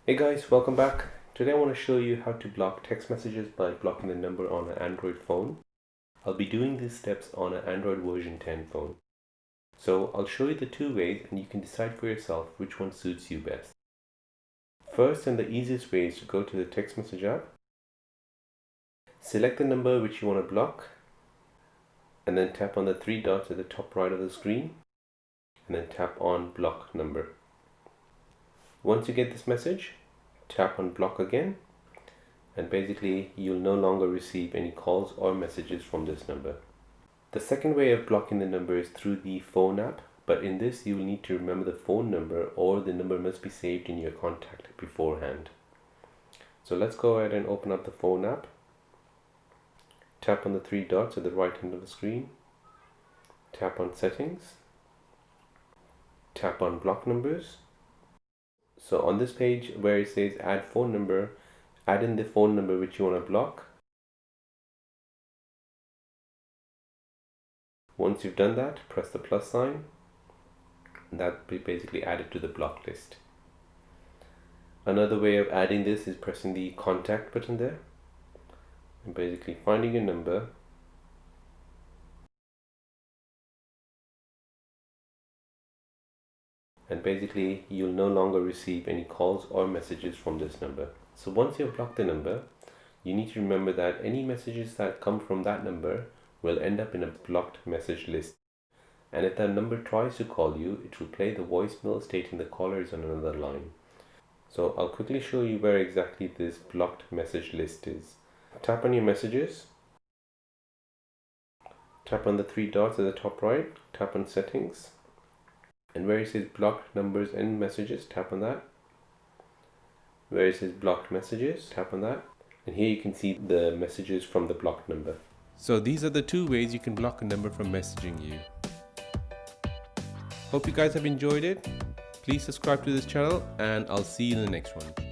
Hey guys, welcome back. Today I want to show you how to block text messages by blocking the number on an Android phone. I'll be doing these steps on an Android version 10 phone. So I'll show you the two ways and you can decide for yourself which one suits you best. First and the easiest way is to go to the text message app, select the number which you want to block, and then tap on the three dots at the top right of the screen, and then tap on block number. Once you get this message, tap on block again, and basically you'll no longer receive any calls or messages from this number. The second way of blocking the number is through the phone app, but in this you will need to remember the phone number or the number must be saved in your contact beforehand. So let's go ahead and open up the phone app. Tap on the three dots at the right hand of the screen. Tap on settings. Tap on block numbers. So on this page where it says add phone number, add in the phone number which you want to block. Once you've done that, press the plus sign. That will be basically added to the block list. Another way of adding this is pressing the contact button there and basically finding a number and basically you'll no longer receive any calls or messages from this number. So once you've blocked the number, you need to remember that any messages that come from that number will end up in a blocked message list. And if that number tries to call you, it will play the voicemail stating the caller is on another line. So I'll quickly show you where exactly this blocked message list is. Tap on your messages. Tap on the three dots at the top right. Tap on settings. And where it says blocked numbers and messages, tap on that. Where it says blocked messages, tap on that. And here you can see the messages from the blocked number. So these are the two ways you can block a number from messaging you. Hope you guys have enjoyed it. Please subscribe to this channel and I'll see you in the next one.